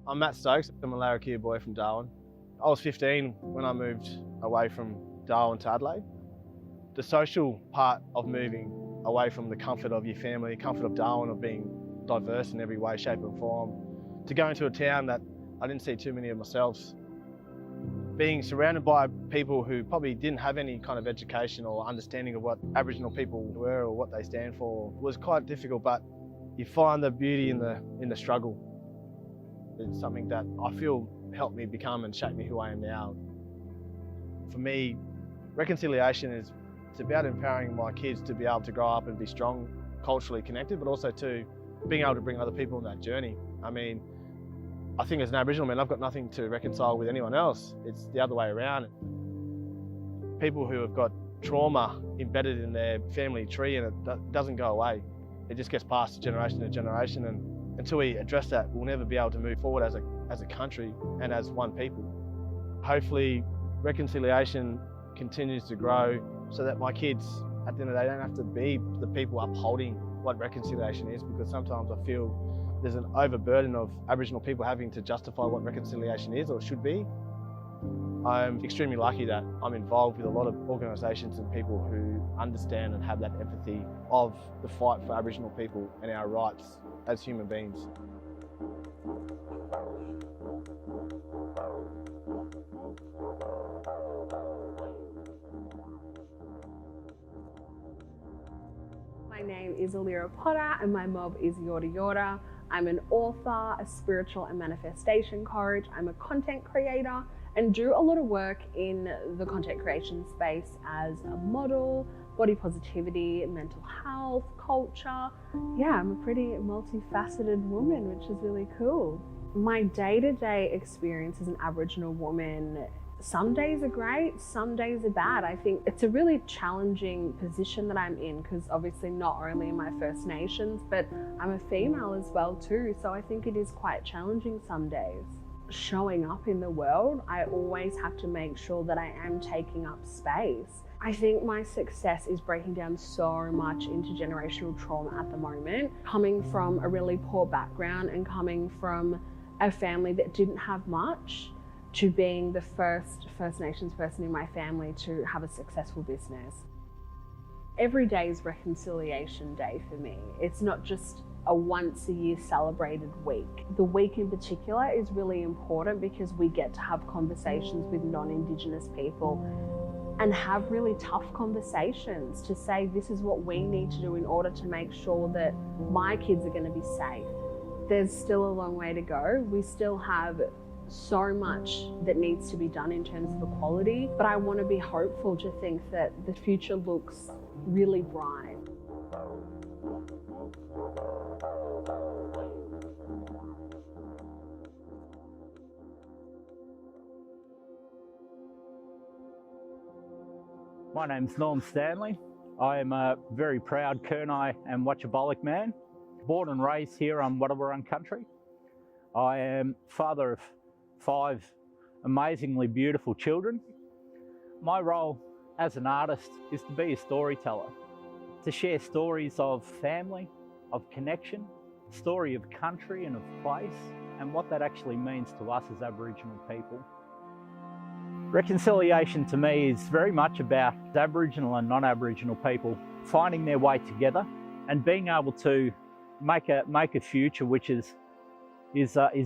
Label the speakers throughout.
Speaker 1: I'm Matt Stokes. I'm a Larrakia boy from Darwin. I was 15 when I moved away from Darwin to Adelaide. The social part of moving away from the comfort of your family, comfort of Darwin, of being diverse in every way, shape and form, to go into a town that I didn't see too many of myself. Being surrounded by people who probably didn't have any kind of education or understanding of what Aboriginal people were or what they stand for was quite difficult, but you find the beauty in the struggle. It's something that I feel helped me become and shape me who I am now. For me, reconciliation is about empowering my kids to be able to grow up and be strong, culturally connected, but also to being able to bring other people on that journey. I mean, I think as an Aboriginal man, I've got nothing to reconcile with anyone else. It's the other way around. People who have got trauma embedded in their family tree and it doesn't go away. It just gets passed generation to generation, and until we address that, we'll never be able to move forward as a country and as one people. Hopefully, reconciliation continues to grow so that my kids, at the end of the day, don't have to be the people upholding what reconciliation is, because sometimes I feel there's an overburden of Aboriginal people having to justify what reconciliation is or should be. I'm extremely lucky that I'm involved with a lot of organisations and people who understand and have that empathy of the fight for Aboriginal people and our rights as human beings.
Speaker 2: My name is Alira Potter and my mob is Yorta Yorta. I'm an author, a spiritual and manifestation coach. I'm a content creator and do a lot of work in the content creation space as a model, body positivity, mental health, culture. Yeah, I'm a pretty multifaceted woman, which is really cool. My day-to-day experience as an Aboriginal woman, some days are great, some days are bad. I think it's a really challenging position that I'm in, because obviously not only am I First Nations, but I'm a female as well too. So I think it is quite challenging some days. Showing up in the world, I always have to make sure that I am taking up space. I think my success is breaking down so much intergenerational trauma at the moment. Coming from a really poor background and coming from a family that didn't have much, to being the first First Nations person in my family to have a successful business. Every day is Reconciliation Day for me. It's not just a once a year celebrated week. The week in particular is really important because we get to have conversations with non-Indigenous people and have really tough conversations to say, this is what we need to do in order to make sure that my kids are going to be safe. There's still a long way to go. We still have so much that needs to be done in terms of equality, but I want to be hopeful to think that the future looks really bright.
Speaker 3: My name's Norm Stanley. I am a very proud Kurnai and Watchabolic man, born and raised here on Wadawurrung country. I am father of 5 amazingly beautiful children. My role as an artist is to be a storyteller, to share stories of family, of connection, story of country and of place, and what that actually means to us as Aboriginal people. Reconciliation to me is very much about Aboriginal and non-Aboriginal people finding their way together and being able to make a future which is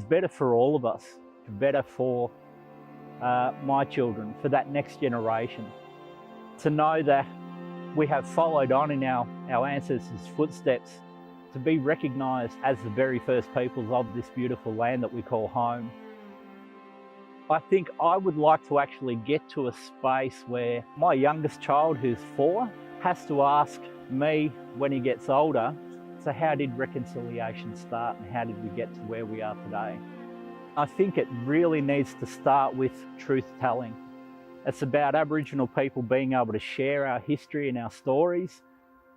Speaker 3: better for all of us, better for my children, for that next generation. To know that we have followed on in our ancestors' footsteps, to be recognised as the very first peoples of this beautiful land that we call home. I think I would like to actually get to a space where my youngest child, who's 4, has to ask me when he gets older, so how did reconciliation start and how did we get to where we are today? I think it really needs to start with truth-telling. It's about Aboriginal people being able to share our history and our stories.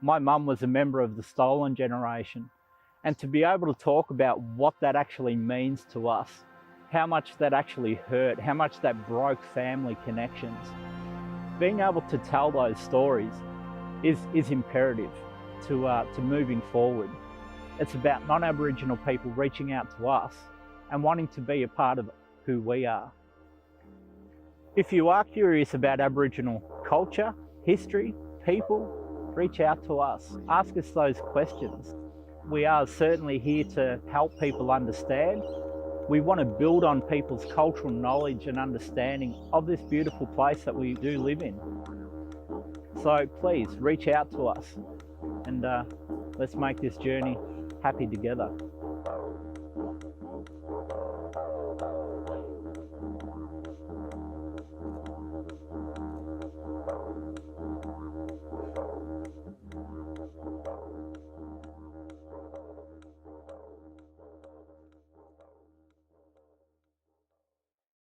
Speaker 3: My mum was a member of the stolen generation, and to be able to talk about what that actually means to us, how much that actually hurt, how much that broke family connections. Being able to tell those stories is imperative to moving forward. It's about non-Aboriginal people reaching out to us and wanting to be a part of who we are. If you are curious about Aboriginal culture, history, people, reach out to us. Ask us those questions. We are certainly here to help people understand. We want to build on people's cultural knowledge and understanding of this beautiful place that we do live in. So please reach out to us and let's make this journey happy together.